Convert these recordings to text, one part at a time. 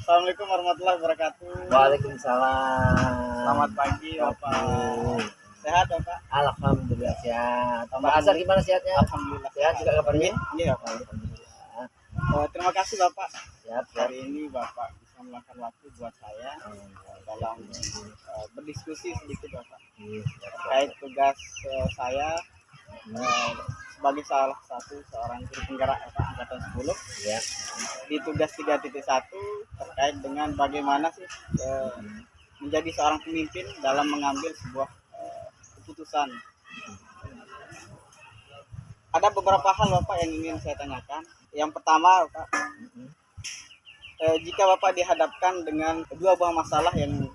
Assalamualaikum warahmatullahi wabarakatuh. Waalaikumsalam. Selamat pagi Bapak. Sehat Bapak? Alhamdulillah sehat. Pak Asar gimana sehatnya? Alhamdulillah Sehat juga kabarnya? Iya Bapak. Alhamdulillah. Terima kasih Bapak. Sehat. Hari ini Bapak bisa meluangkan waktu buat saya dalam berdiskusi sedikit Bapak terkait tugas saya sebagai salah satu seorang guru penggerak angkatan 10 Ya. di tugas 3.1 terkait dengan bagaimana sih menjadi seorang pemimpin dalam mengambil sebuah keputusan. Ada beberapa hal Bapak yang ingin saya tanyakan. Yang pertama Bapak, jika Bapak dihadapkan dengan dua buah masalah yang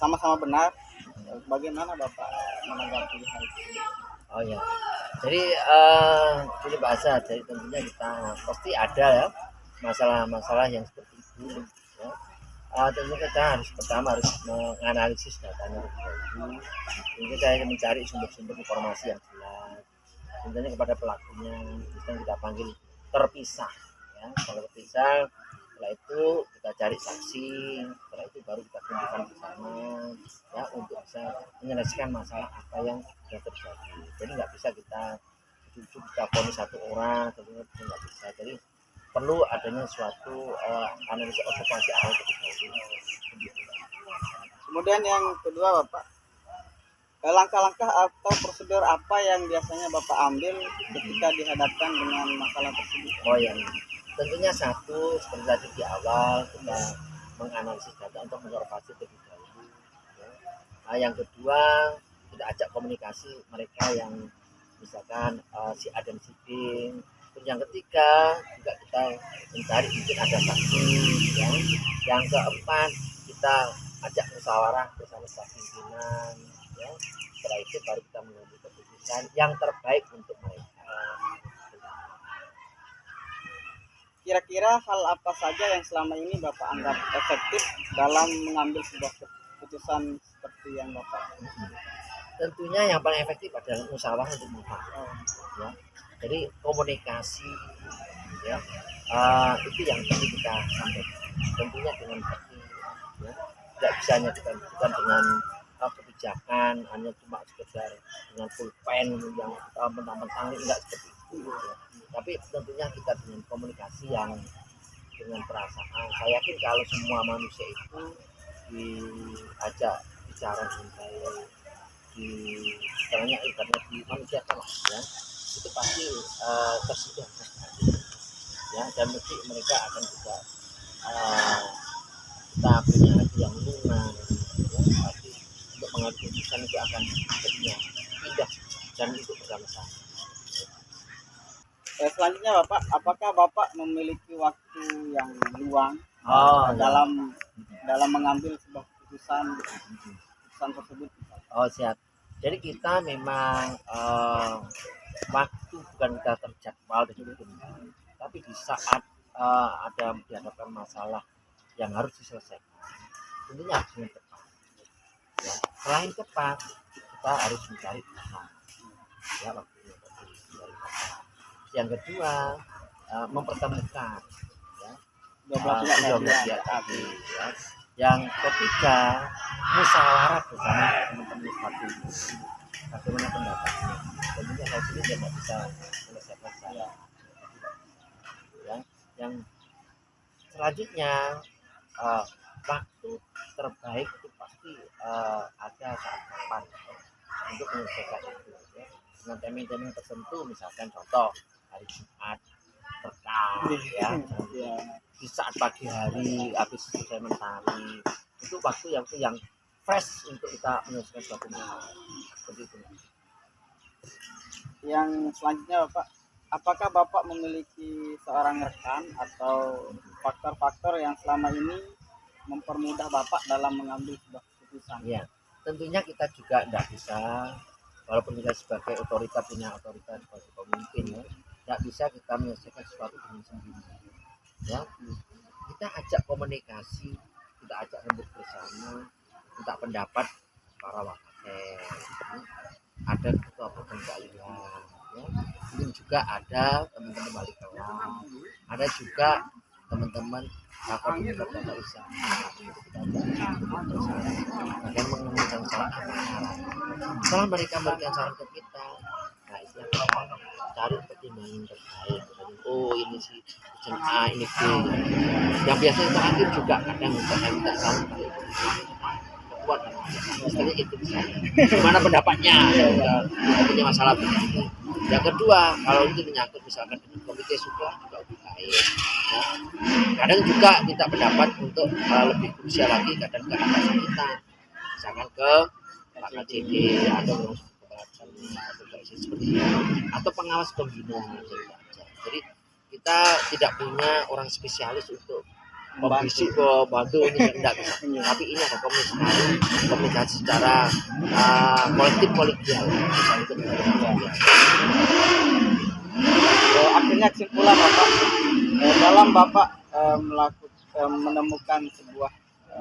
sama-sama benar, bagaimana Bapak menanggapi hal itu? Oh ya. Jadi ini bahasa. Jadi tentunya kita pasti ada ya masalah-masalah yang seperti itu. Ya. Tentunya kita pertama harus menganalisis datanya lebih dahulu. Tentunya saya mencari sumber-sumber informasi yang jelas. Tentunya kepada pelakunya kita panggil terpisah. Ya. Kalau terpisah, setelah itu kita cari saksi, setelah itu baru kita kumpulkan bersama ya untuk bisa menyelesaikan masalah apa yang sudah terjadi. Jadi nggak bisa kita ponis satu orang, tentunya nggak bisa. Jadi perlu adanya suatu analisa observasi awal terlebih dahulu. Kemudian yang kedua Bapak, langkah-langkah atau prosedur apa yang biasanya Bapak ambil ketika dihadapkan dengan masalah tersebut? Oh ya, tentunya satu seperti tadi di awal kita menganalisis data untuk mengobservasi terlebih dahulu. Ya. Yang kedua kita ajak komunikasi mereka yang misalkan si A dan si B. Terus yang ketiga juga kita mencari mungkin ada saksi. Ya. Yang keempat kita ajak musyawarah bersama pimpinan. Ya. Setelah itu baru kita mengambil keputusan yang terbaik untuk mereka. Kira-kira hal apa saja yang selama ini Bapak anggap efektif dalam mengambil sebuah keputusan seperti yang Bapak? Tentunya yang paling efektif adalah musyawarah untuk mufakat. Ya. Jadi komunikasi, ya, itu yang perlu kita sampaikan. Tentunya dengan hati, ya. Tidak bisa hanya kita lakukan dengan kebijakan hanya cuma sekedar dengan pulpen yang mentang-mentang enggak seperti itu. Ya. Tapi tentunya kita dengan komunikasi yang dengan perasaan. Saya yakin kalau semua manusia itu diajak bicara dengan baik, ibaratnya dimanusiakan ya, itu pasti tersedia ya, dan mesti mereka akan juga kita punya hati yang lunak ya, pasti untuk mengambil keputusan itu akan jadinya indah dan itu bersama-sama. Selanjutnya Bapak, apakah Bapak memiliki waktu yang luang dalam mengambil sebuah keputusan tersebut? Oh siap. Jadi kita memang waktu bukan kita terjadwal tapi di saat ada dihadapkan masalah yang harus diselesaikan, tentunya harus dengan cepat. Ya. Selain cepat, kita harus mencari tepat. Ya, waktunya yang kedua mempertemukan ya, ya. Yang ketiga musyawarah bersama teman-teman satu, bagaimana pendapatnya. Tentunya hal ini tidak bisa menyelesaikan saya ya. Yang selanjutnya waktu terbaik itu pasti ada saat kapan untuk menyelesaikan itu ya. Dengan termin-termin tertentu, misalkan contoh hari Jumat berkah ya, di saat pagi hari habis selesai mentari, itu waktu yang fresh untuk kita menyelesaikan suatu masalah seperti itu. Yang selanjutnya Bapak, apakah Bapak memiliki seorang rekan atau faktor-faktor yang selama ini mempermudah Bapak dalam mengambil sebuah keputusan? Ya, tentunya kita juga tidak bisa, walaupun kita sebagai otoritas punya otoritas sebagai pemimpin ya, tidak bisa kita menyelesaikan sesuatu dengan sendiri. Ya, kita ajak komunikasi, kita ajak rembuk bersama, minta pendapat para wakaten, ada ketua badan kalian, ya. Mungkin juga ada teman-teman wali kelas, ada juga teman-teman koordinator tata usaha akan mengemukakan saran setelah mereka memberikan saran ke kita. Nah itu yang kita cari pertimbangan terbaik. Oh ini sih A, ini B. Yang biasanya terakhir juga kadang saya minta saran kuat misalnya itu gimana pendapatnya, punya masalah begini. Yang kedua, kalau itu menyangkut misalkan dengan komite suka juga lebih baik ya. Kadang juga minta pendapat untuk lebih krusial lagi, kadang ke atasan kita, misalkan ke Pak KCD atau seperti itu, atau pengawas pembina. Jadi kita tidak punya orang spesialis untuk membisik ke bantu ini tidak bisa, tapi ini ada komunikasi secara kolektif kolegial. Akhirnya kesimpulan Bapak, dalam Bapak menemukan sebuah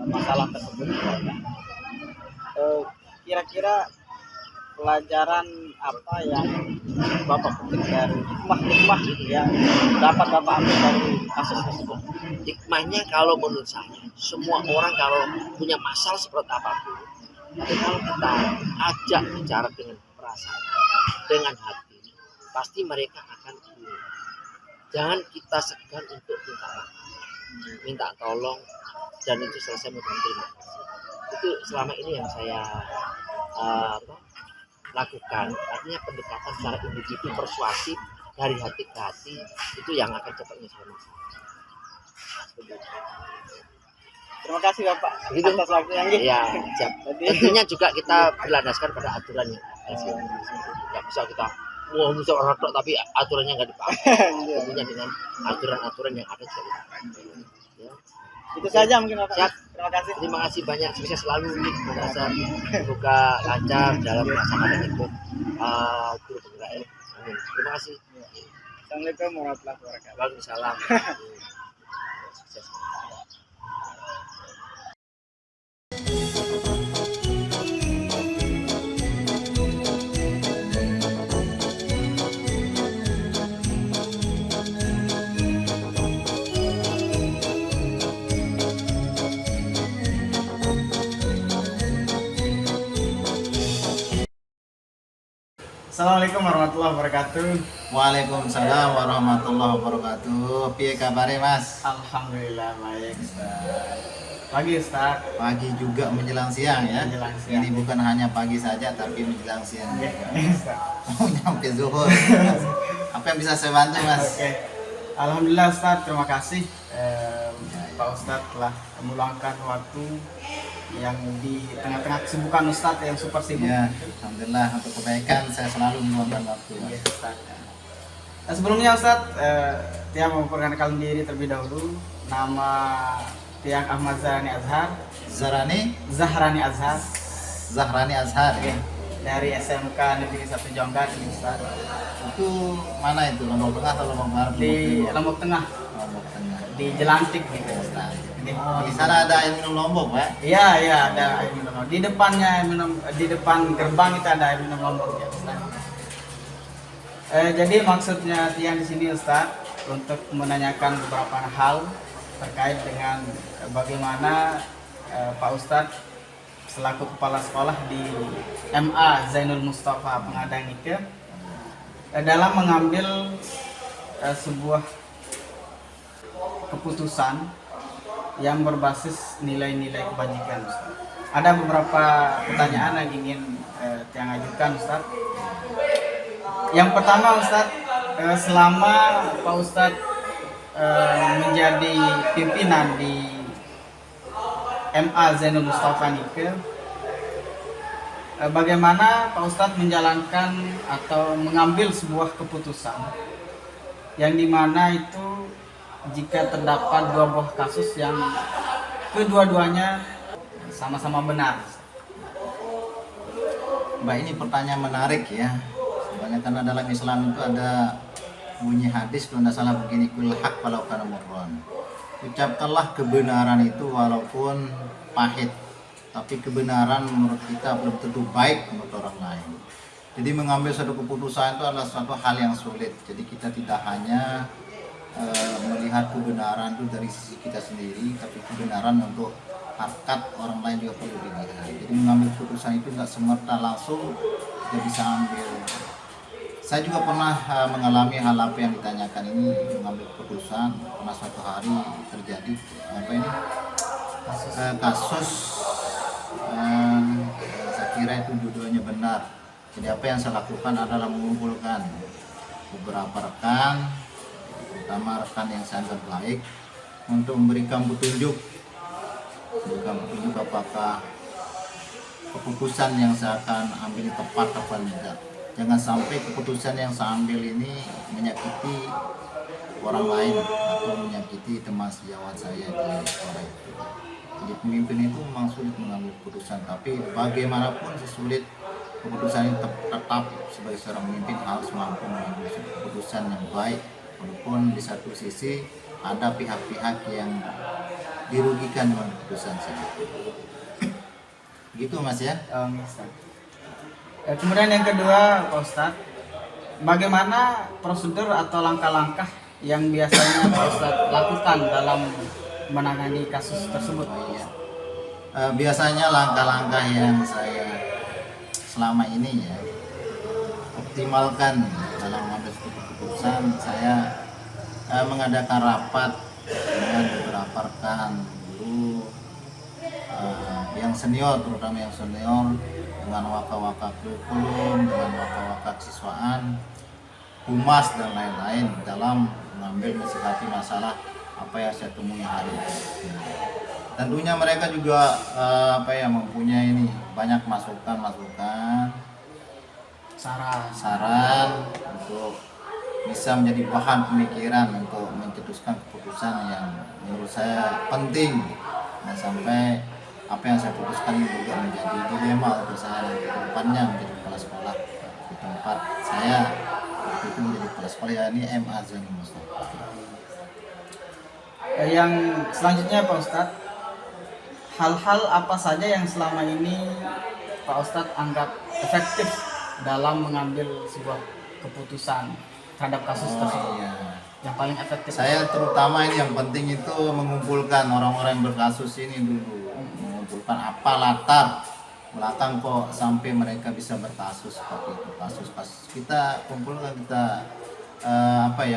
masalah tersebut, kira-kira pelajaran apa yang Bapak petik dari hikmah yang dapat Bapak ambil dari kasus tersebut? Hikmahnya kalau menurut saya, semua orang kalau punya masalah seperti apapun, tapi kalau kita ajak bicara dengan perasaan, dengan hati, pasti mereka akan pulih. Jangan kita segan untuk minta tolong, dan itu selesai dengan terima kasih. Itu selama ini yang saya lakukan, artinya pendekatan secara individu persuasif dari hati ke hati, itu yang akan cepat menyelesaikan masalah. Terima kasih Bapak Begitu. atas waktunya. Ya, siap. Tentunya juga kita berlandaskan pada aturannya. Nggak bisa kita mau bisa orang tok tapi aturannya nggak dipakai. Tentunya dengan aturan-aturan yang ada juga. Ya. Itu saja mungkin Bapak. Siap. Terima kasih. Terima kasih banyak, sukses selalu semoga lancar dalam melaksanakan ikut guru penggerak. Amin. Terima kasih. Assalamualaikum warahmatullahi wabarakatuh. Waalaikumsalam. Sukses. Assalamualaikum warahmatullahi wabarakatuh. Waalaikumsalam warahmatullahi wabarakatuh. Piye kabare Mas? Alhamdulillah baik Ustaz. Pagi Ustaz. Pagi juga menjelang siang ya. Menjelang siang. Ini bukan hanya pagi saja tapi menjelang siang. Ya, Ustaz. Mau nyampe zuhur. Apa yang bisa saya bantu Mas? Oke. Alhamdulillah Ustaz, terima kasih Pak Ustaz telah meluangkan waktu yang di tengah-tengah kesibukan Ustaz yang super sibuk. Ya, alhamdulillah untuk kebaikan saya selalu meluangkan waktu. Iya, Ustaz. Nah, sebelumnya Ustaz, Tiang memperkenalkan diri terlebih dahulu. Nama Tiang Ahmad Zahrani Azhar. Zahrani Azhar. Zahrani Azhar. Oke. Dari SMK Negeri 1 Jonggar ini Ustaz. Itu mana itu? Lombok Tengah atau Lombok Barat? Di Lombok Tengah, Lombok Tengah. di Jelantik gitu Ustaz. Oh, di sana ada air minum Lombok, Pak? Iya, ada air minum. Di depannya air minum, di depan gerbang itu ada air minum Lombok ya, Ustaz. Jadi maksudnya Tiang di sini Ustaz untuk menanyakan beberapa hal terkait dengan bagaimana Pak Ustadz selaku kepala sekolah di MA Zainul Mustafa Pengadang Nike dalam mengambil sebuah keputusan yang berbasis nilai-nilai kebajikan Ustaz. Ada beberapa pertanyaan yang ingin Tiang ajukan Ustaz. Yang pertama Ustaz, selama Pak Ustadz menjadi pimpinan di MA Zainul Mustafa Nike, bagaimana Pak Ustadz menjalankan atau mengambil sebuah keputusan yang dimana itu jika terdapat dua buah kasus yang kedua-duanya sama-sama benar. Mbak, ini pertanyaan menarik ya. Sebenarnya karena dalam Islam itu ada bunyi hadis kalau tidak salah begini, kul haq walau kana murran. Ucapkanlah kebenaran itu walaupun pahit, tapi kebenaran menurut kita belum tentu baik menurut orang lain. Jadi mengambil suatu keputusan itu adalah suatu hal yang sulit. Jadi kita tidak hanya melihat kebenaran itu dari sisi kita sendiri, tapi kebenaran untuk harkat orang lain juga perlu dilihat. Jadi mengambil keputusan itu nggak semerta langsung kita bisa ambil. Saya juga pernah mengalami hal apa yang ditanyakan ini, mengambil keputusan. Pernah suatu hari terjadi apa ini kasus saya kira itu dua-duanya benar. Jadi apa yang saya lakukan adalah mengumpulkan beberapa rekan, terutama rekan yang saya anggap baik, untuk memberikan petunjuk apakah keputusan yang saya akan ambil tepat atau tidak. Jangan sampai keputusan yang saya ambil ini menyakiti orang lain atau menyakiti teman sejawat saya di sekolah itu. Jadi pemimpin itu memang sulit mengambil keputusan, tapi bagaimanapun sesulit keputusan ini tetap sebagai seorang pemimpin harus mampu mengambil keputusan yang baik, walaupun di satu sisi ada pihak-pihak yang dirugikan dengan keputusan saya. Gitu Mas ya. Kemudian yang kedua, Pak Ustadz, bagaimana prosedur atau langkah-langkah yang biasanya Pak Ustadz lakukan dalam menangani kasus tersebut? Biasanya langkah-langkah yang saya selama ini ya optimalkan dalam mengambil keputusan, saya mengadakan rapat dengan beberapa rekan guru yang senior, terutama yang senior, dengan waka-waka kurikulum, dengan waka-waka siswaan, humas dan lain-lain dalam mengambil mensikapi masalah apa yang saya temui hari ini. Tentunya mereka juga mempunyai ini banyak masukan, saran untuk bisa menjadi bahan pemikiran untuk mencetuskan keputusan yang menurut saya penting, dan sampai apa yang saya putuskan ini juga menjadi dilema untuk saya nanti ke depannya menjadi kepala sekolah di tempat saya waktu itu menjadi kepala sekolah, ya ini M. Azani Mustafa. Yang selanjutnya Pak Ustadz, hal-hal apa saja yang selama ini Pak Ustadz anggap efektif dalam mengambil sebuah keputusan terhadap kasus tersebut? Iya. Yang paling efektif. Saya terutama ini yang penting itu mengumpulkan orang-orang yang berkasus ini dulu, mengumpulkan apa latar belakang kok sampai mereka bisa berkasus seperti itu. Kasus kita kumpulkan, kita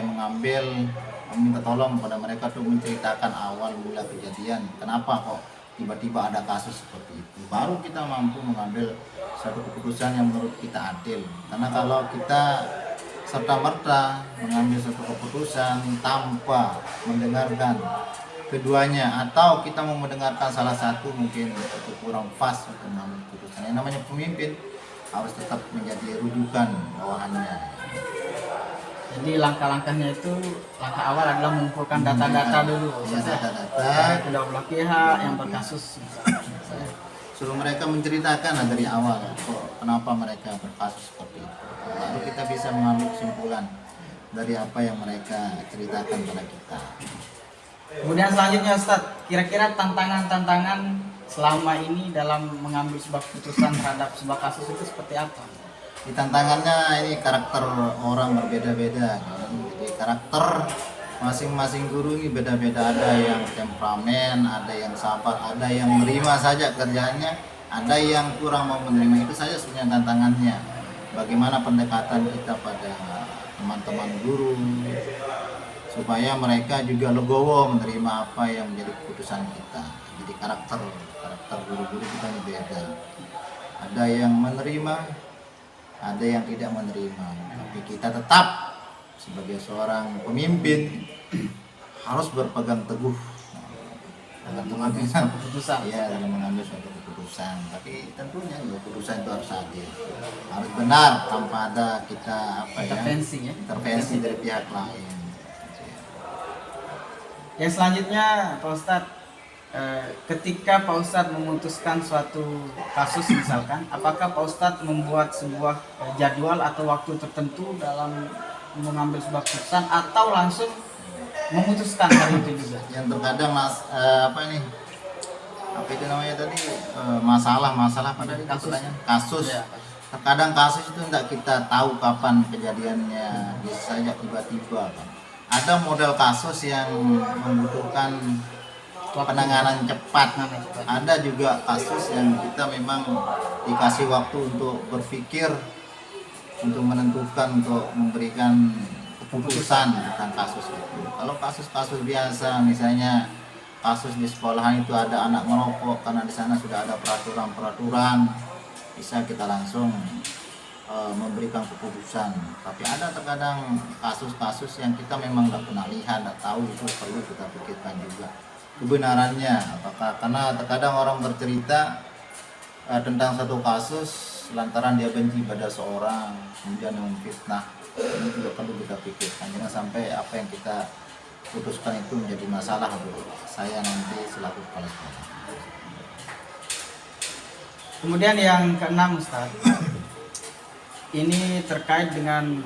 mengambil, meminta tolong kepada mereka untuk menceritakan awal mula kejadian, kenapa kok tiba-tiba ada kasus seperti itu. Baru kita mampu mengambil satu keputusan yang menurut kita adil. Karena kalau kita serta-merta mengambil satu keputusan tanpa mendengarkan keduanya, atau kita mau mendengarkan salah satu, mungkin itu kurang pas untuk mengambil keputusan. Yang namanya pemimpin harus tetap menjadi rujukan bawahannya. Jadi langkah-langkahnya itu, langkah awal adalah mengumpulkan data-data dulu. Ya, data-data Kedua belah pihak yang berkasus. Suruh mereka menceritakan dari awal kok kenapa mereka berkasus seperti itu. Lalu kita bisa mengambil kesimpulan dari apa yang mereka ceritakan pada kita. Kemudian selanjutnya Ustadz, kira-kira tantangan-tantangan selama ini dalam mengambil sebuah keputusan terhadap sebuah kasus itu seperti apa? Di tantangannya ini karakter orang berbeda-beda, kan? Jadi karakter masing-masing guru ini beda-beda, ada yang temperamen, ada yang sabar, ada yang menerima saja kerjaannya, ada yang kurang mau menerima. Itu saja sebenarnya tantangannya. Bagaimana pendekatan kita pada teman-teman guru supaya mereka juga legowo menerima apa yang menjadi keputusan kita. Jadi karakter guru-guru kita ini beda. Ada yang menerima, ada yang tidak menerima. Tapi kita tetap sebagai seorang pemimpin harus berpegang teguh dalam mengambil keputusan. Ya, dalam mengambil suatu keputusan. Tapi tentunya keputusan itu harus adil, harus benar, tanpa ada kita intervensi dari pihak lain. Yang selanjutnya Pak Ustadz, ketika Pak Ustadz memutuskan suatu kasus misalkan, apakah Pak Ustadz membuat sebuah jadwal atau waktu tertentu dalam mengambil sebuah keputusan, atau langsung memutuskan hari itu juga? Yang terkadang masalah pada kasus. Ya. Terkadang kasus itu tidak kita tahu kapan kejadiannya, bisa saja tiba-tiba kan. ada model kasus yang membutuhkan penanganan cepat, ada juga kasus yang kita memang dikasih waktu untuk berpikir, untuk menentukan, untuk memberikan keputusan tentang kasus itu. Kalau kasus-kasus biasa, misalnya kasus di sekolahan itu ada anak merokok, karena di sana sudah ada peraturan-peraturan, bisa kita langsung memberikan keputusan. Tapi ada terkadang kasus-kasus yang kita memang nggak pernah lihat, nggak tahu, itu perlu kita pikirkan juga kebenarannya. Apakah karena terkadang orang bercerita tentang satu kasus lantaran dia benci pada seorang, kemudian memfitnah, ini juga perlu kita pikirkan. Jangan sampai apa yang kita putuskan itu menjadi masalah untuk saya nanti selaku kepala sekolah. Kemudian yang keenam, Ustaz, ini terkait dengan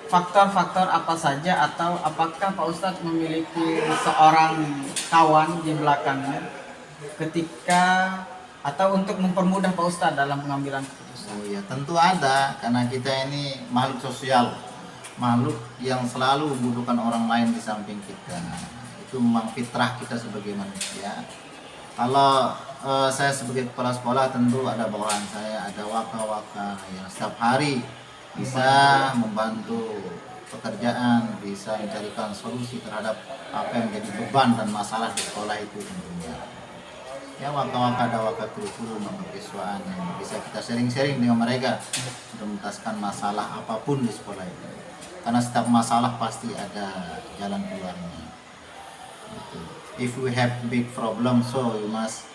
faktor-faktor apa saja, atau apakah Pak Ustadz memiliki seorang kawan di belakangnya ketika atau untuk mempermudah Pak Ustadz dalam pengambilan keputusan? Oh ya, tentu ada, karena kita ini makhluk sosial, makhluk yang selalu membutuhkan orang lain di samping kita. Itu memang fitrah kita sebagai manusia. Kalau saya sebagai kepala sekolah, tentu ada bawahan saya, ada waka-waka yang setiap hari bisa membantu pekerjaan, bisa mencarikan solusi terhadap apa yang menjadi beban dan masalah di sekolah itu tentunya. Ya, waka-waka ada waka kurikulum, waka siswaan yang bisa kita sharing-sharing dengan mereka untuk menuntaskan masalah apapun di sekolah itu. Karena setiap masalah pasti ada jalan keluarnya. Gitu. If we have big problem, so you must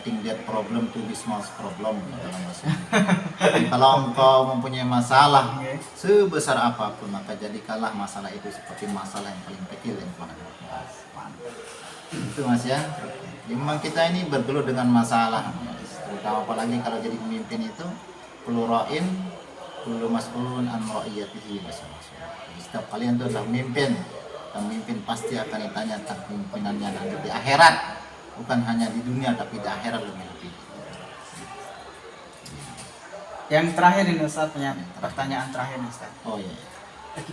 think that problem to be small problem dalam bahasa. Kalau engkau mempunyai masalah sebesar apapun, maka jadikanlah masalah itu seperti masalah yang paling kecil yang kau hadapi. Itu Mas ya. Memang kita ini bergelut dengan masalah, terutama apalagi kalau jadi pemimpin itu perlu ra'in, perlu mas'ulun an ra'iyatihi. Setiap kalian itu adalah pemimpin, dan pemimpin pasti akan ditanya tentang pimpinannya nanti di akhirat, bukan hanya di dunia tapi di akhirat lebih. Yang terakhir ini Ustaz, pertanyaan terakhir nih Ustaz. Oh iya.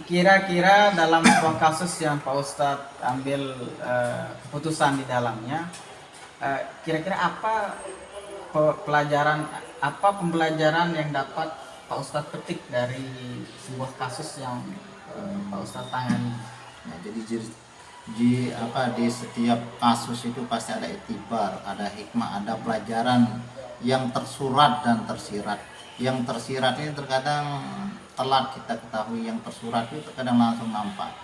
Kira-kira dalam sebuah kasus yang Pak Ustadz ambil keputusan di dalamnya, kira-kira apa pembelajaran yang dapat Pak Ustadz petik dari sebuah kasus yang Pak Ustadz tangani? Nah, jadi di setiap kasus itu pasti ada itibar, ada hikmah, ada pelajaran yang tersurat dan tersirat. Yang tersirat ini terkadang telat kita ketahui, yang tersurat itu terkadang langsung nampak.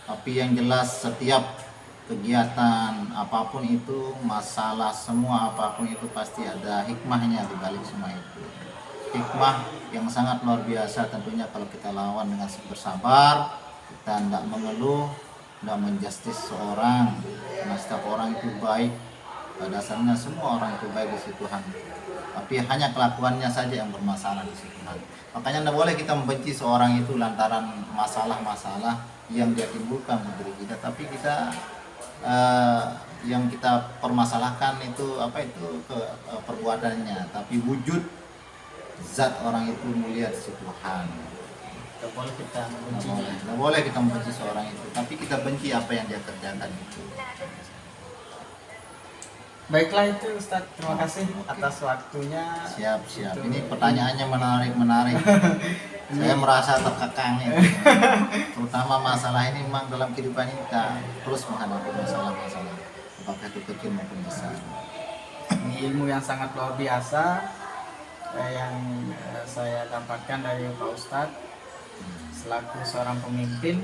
Tapi yang jelas setiap kegiatan apapun itu, masalah semua apapun itu pasti ada hikmahnya di balik semua itu. Hikmah yang sangat luar biasa tentunya kalau kita lawan dengan bersabar, kita tidak mengeluh, tidak menjustis seorang, karena setiap orang itu baik. Pada dasarnya semua orang itu baik di sisi Tuhan, tapi hanya kelakuannya saja yang bermasalah di sisi Tuhan. Makanya tidak boleh kita membenci seorang itu lantaran masalah-masalah yang dia timbulkan dari kita, tapi kita yang kita permasalahkan itu perbuatannya, tapi wujud zat orang itu mulia di sisi Tuhan. Tidak boleh kita membenci. Tidak boleh kita membenci seorang itu, tapi kita benci apa yang dia kerjakan itu. Baiklah itu Ustadz, terima kasih atas waktunya. Siap. Ini pertanyaannya menarik. Saya merasa terkekang ini. Terutama masalah ini memang dalam kehidupan kita terus menghadapi masalah-masalah, apakah itu kecil maupun besar. Ini ilmu yang sangat luar biasa yang saya dapatkan dari Pak Ustadz selaku seorang pemimpin,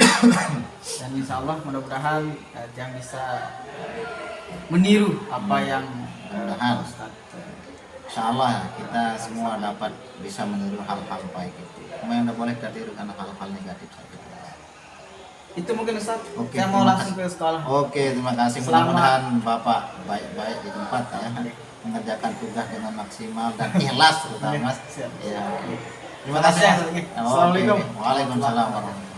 dan insya Allah mudah-mudahan yang bisa meniru apa yang mudah-mudahan insya Allah kita semua dapat bisa meniru hal-hal baik itu. Cuma yang tidak boleh kita tiru karena hal-hal negatif saja. Itu mungkin Ustaz. Oke, Saya mau langsung ke sekolah. Oke, terima kasih. Mudah-mudahan Bapak baik-baik di tempat ya, mengerjakan tugas dengan maksimal dan ikhlas terutama Mas. Ya. Terima kasih. Assalamualaikum. Waalaikumsalam warahmatullahi wabarakatuh.